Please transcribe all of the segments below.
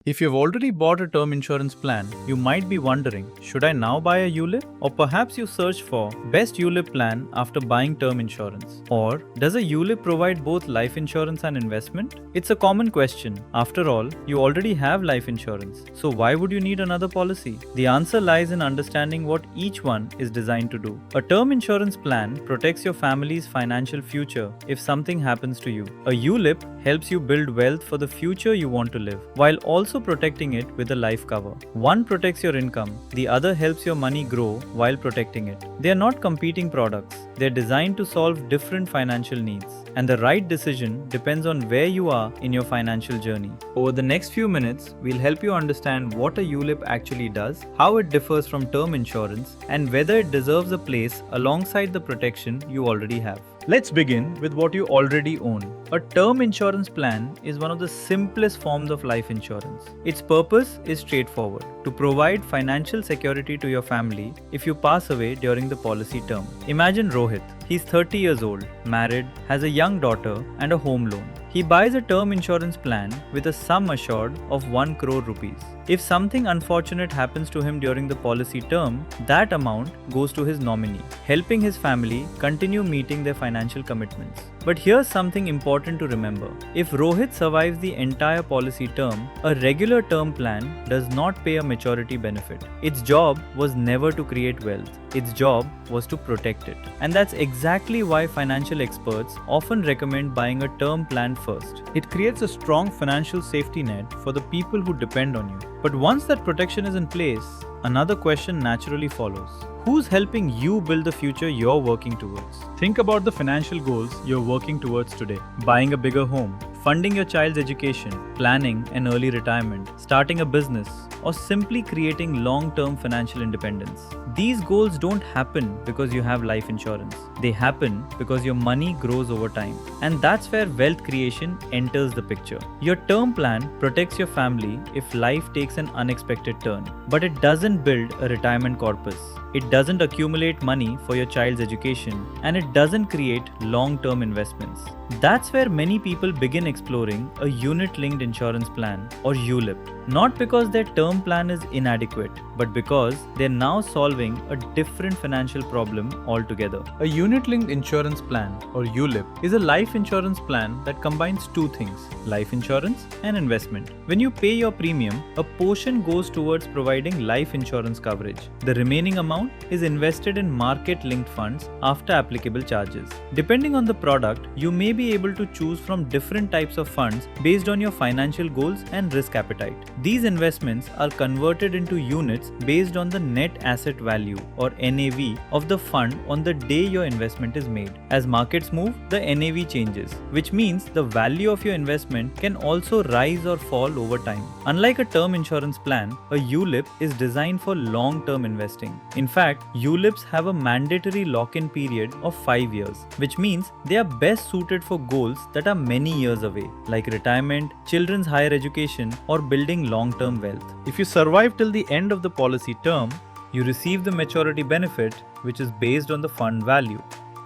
If you've already bought a term insurance plan, you might be wondering, should I now buy a ULIP? Or perhaps you search for best ULIP plan after buying term insurance. Or does a ULIP provide both life insurance and investment? It's a common question. After all, you already have life insurance. So why would you need another policy? The answer lies in understanding what each one is designed to do. A term insurance plan protects your family's financial future if something happens to you. A ULIP helps you build wealth for the future you want to live, while also protecting it with a life cover. One protects your income, the other helps your money grow while protecting it. They are not competing products. They are designed to solve different financial needs, and the right decision depends on where you are in your financial journey. Over the next few minutes, we'll help you understand what a ULIP actually does, how it differs from term insurance, and whether it deserves a place alongside the protection you already have. Let's begin with what you already own. A term insurance plan is one of the simplest forms of life insurance. Its purpose is straightforward: to provide financial security to your family if you pass away during the policy term. Imagine Rohit. He's 30 years old, married, has a young daughter, and a home loan. He buys a term insurance plan with a sum assured of 1 crore rupees. If something unfortunate happens to him during the policy term, that amount goes to his nominee, helping his family continue meeting their financial commitments. But here's something important to remember. If Rohit survives the entire policy term, a regular term plan does not pay a maturity benefit. Its job was never to create wealth. Its job was to protect it. And that's exactly why financial experts often recommend buying a term plan first. It creates a strong financial safety net for the people who depend on you. But once that protection is in place, another question naturally follows. Who's helping you build the future you're working towards? Think about the financial goals you're working towards today. Buying a bigger home, funding your child's education, planning an early retirement, starting a business, or simply creating long-term financial independence. These goals don't happen because you have life insurance. They happen because your money grows over time. And that's where wealth creation enters the picture. Your term plan protects your family if life takes an unexpected turn, but it doesn't build a retirement corpus. It doesn't accumulate money for your child's education, and it doesn't create long-term investments. That's where many people begin exploring a unit-linked insurance plan, or ULIP. Not because their term plan is inadequate, but because they're now solving a different financial problem altogether. A unit-linked insurance plan, or ULIP, is a life insurance plan that combines two things: life insurance and investment. When you pay your premium, a portion goes towards providing life insurance coverage. The remaining amount is invested in market-linked funds after applicable charges. Depending on the product, you may be able to choose from different types of funds based on your financial goals and risk appetite. These investments are converted into units based on the net asset value, or NAV, of the fund on the day your investment is made. As markets move, the NAV changes, which means the value of your investment can also rise or fall over time. Unlike a term insurance plan, a ULIP is designed for long-term investing. In fact, ULIPs have a mandatory lock-in period of 5 years, which means they are best suited for goals that are many years away, like retirement, children's higher education, or building long-term wealth. If you survive till the end of the policy term, you receive the maturity benefit, which is based on the fund value,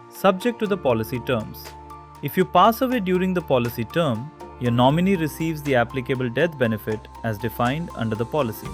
subject to the policy terms. If you pass away during the policy term, your nominee receives the applicable death benefit as defined under the policy.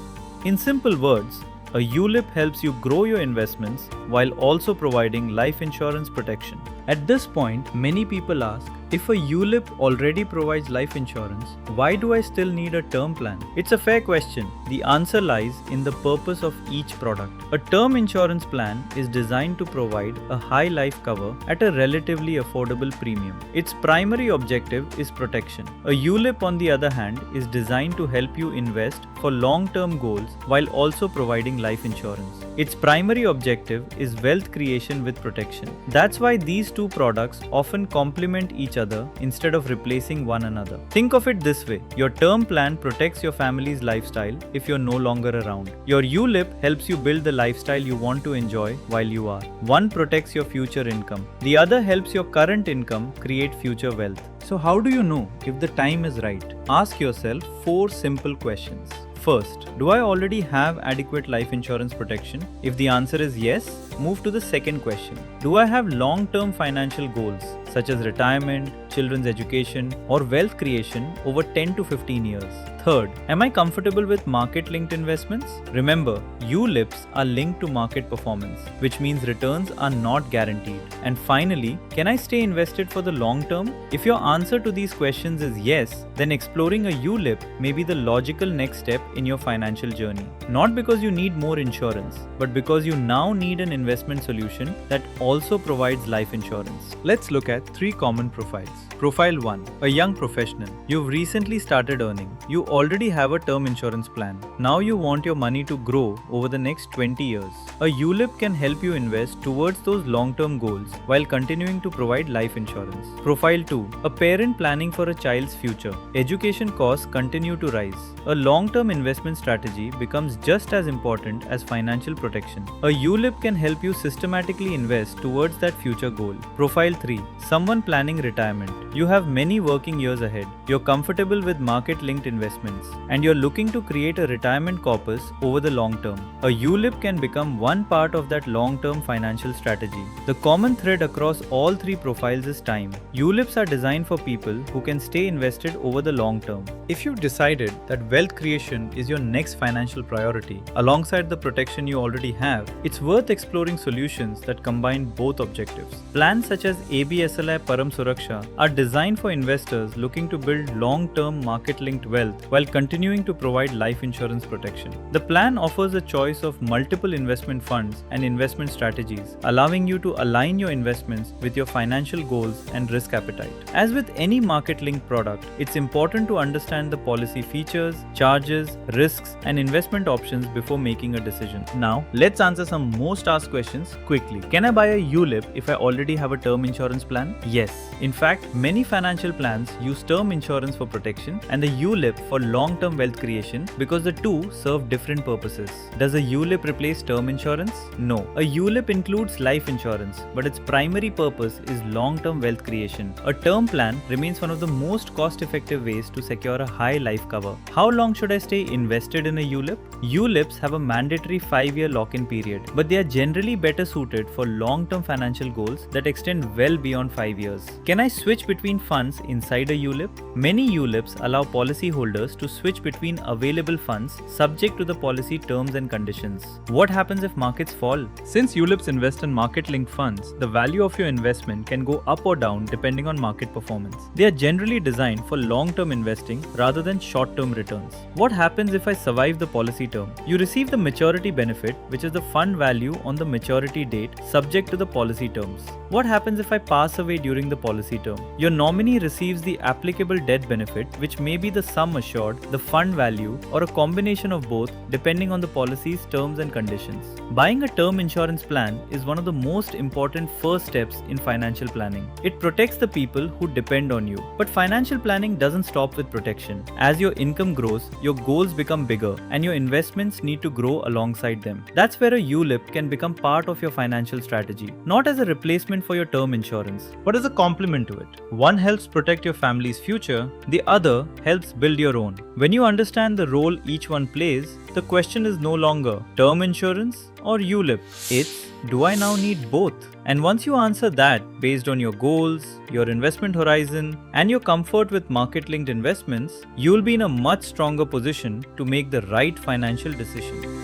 In simple words, a ULIP helps you grow your investments while also providing life insurance protection. At this point, many people ask, if a ULIP already provides life insurance, why do I still need a term plan? It's a fair question. The answer lies in the purpose of each product. A term insurance plan is designed to provide a high life cover at a relatively affordable premium. Its primary objective is protection. A ULIP, on the other hand, is designed to help you invest for long-term goals while also providing life insurance. Its primary objective is wealth creation with protection. That's why these two products often complement each other instead of replacing one another. Think of it this way: your term plan protects your family's lifestyle if you're no longer around. Your ULIP helps you build the lifestyle you want to enjoy while you are. One protects your future income. The other helps your current income create future wealth. So how do you know if the time is right? Ask yourself 4 simple questions. First, do I already have adequate life insurance protection? If the answer is yes, move to the second question. Do I have long-term financial goals such as retirement, children's education, or wealth creation over 10 to 15 years? Third, am I comfortable with market-linked investments? Remember, ULIPs are linked to market performance, which means returns are not guaranteed. And finally, can I stay invested for the long term? If your answer to these questions is yes, then exploring a ULIP may be the logical next step in your financial journey. Not because you need more insurance, but because you now need an investment solution that also provides life insurance. Let's look at 3 common profiles. Profile 1. A young professional. You've recently started earning. You already have a term insurance plan. Now you want your money to grow over the next 20 years. A ULIP can help you invest towards those long-term goals while continuing to provide life insurance. Profile 2. A parent planning for a child's future. Education costs continue to rise. A long-term investment strategy becomes just as important as financial protection. A ULIP can help you systematically invest towards that future goal. Profile 3. Someone planning retirement. You have many working years ahead. You're comfortable with market-linked investments, and you're looking to create a retirement corpus over the long term. A ULIP can become one part of that long-term financial strategy. The common thread across all 3 profiles is time. ULIPs are designed for people who can stay invested over the long term. If you've decided that wealth creation is your next financial priority, alongside the protection you already have, it's worth exploring solutions that combine both objectives. Plans such as ABSLI Param Suraksha are designed for investors looking to build long-term market-linked wealth while continuing to provide life insurance protection. The plan offers a choice of multiple investment funds and investment strategies, allowing you to align your investments with your financial goals and risk appetite. As with any market-linked product, it's important to understand the policy features, charges, risks, and investment options before making a decision. Now, let's answer some most asked questions quickly. Can I buy a ULIP if I already have a term insurance plan? Yes. In fact, many financial plans use term insurance for protection and the ULIP for long-term wealth creation because the two serve different purposes. Does a ULIP replace term insurance? No. A ULIP includes life insurance, but its primary purpose is long-term wealth creation. A term plan remains one of the most cost-effective ways to secure a high life cover. How long should I stay invested in a ULIP? ULIPs have a mandatory 5-year lock-in period, but they are generally better suited for long-term financial goals that extend well beyond 5 years. Can I switch between funds inside a ULIP? Many ULIPs allow policyholders to switch between available funds subject to the policy terms and conditions. What happens if markets fall? Since ULIPs invest in market-linked funds, the value of your investment can go up or down depending on market performance. They are generally designed for long-term investing rather than short-term returns. What happens if I survive the policy term? You receive the maturity benefit, which is the fund value on the maturity date subject to the policy terms. What happens if I pass away during the policy term? Your nominee receives the applicable death benefit, which may be the sum assured, the fund value, or a combination of both depending on the policy's terms and conditions. Buying a term insurance plan is one of the most important first steps in financial planning. It protects the people who depend on you. But financial planning doesn't stop with protection. As your income grows, your goals become bigger and your investments need to grow alongside them. That's where a ULIP can become part of your financial strategy, not as a replacement for your term insurance, but as a complement to it. One helps protect your family's future, the other helps build your own. When you understand the role each one plays, the question is no longer term insurance or ULIP. It's, do I now need both? And once you answer that based on your goals, your investment horizon, and your comfort with market-linked investments, you'll be in a much stronger position to make the right financial decision.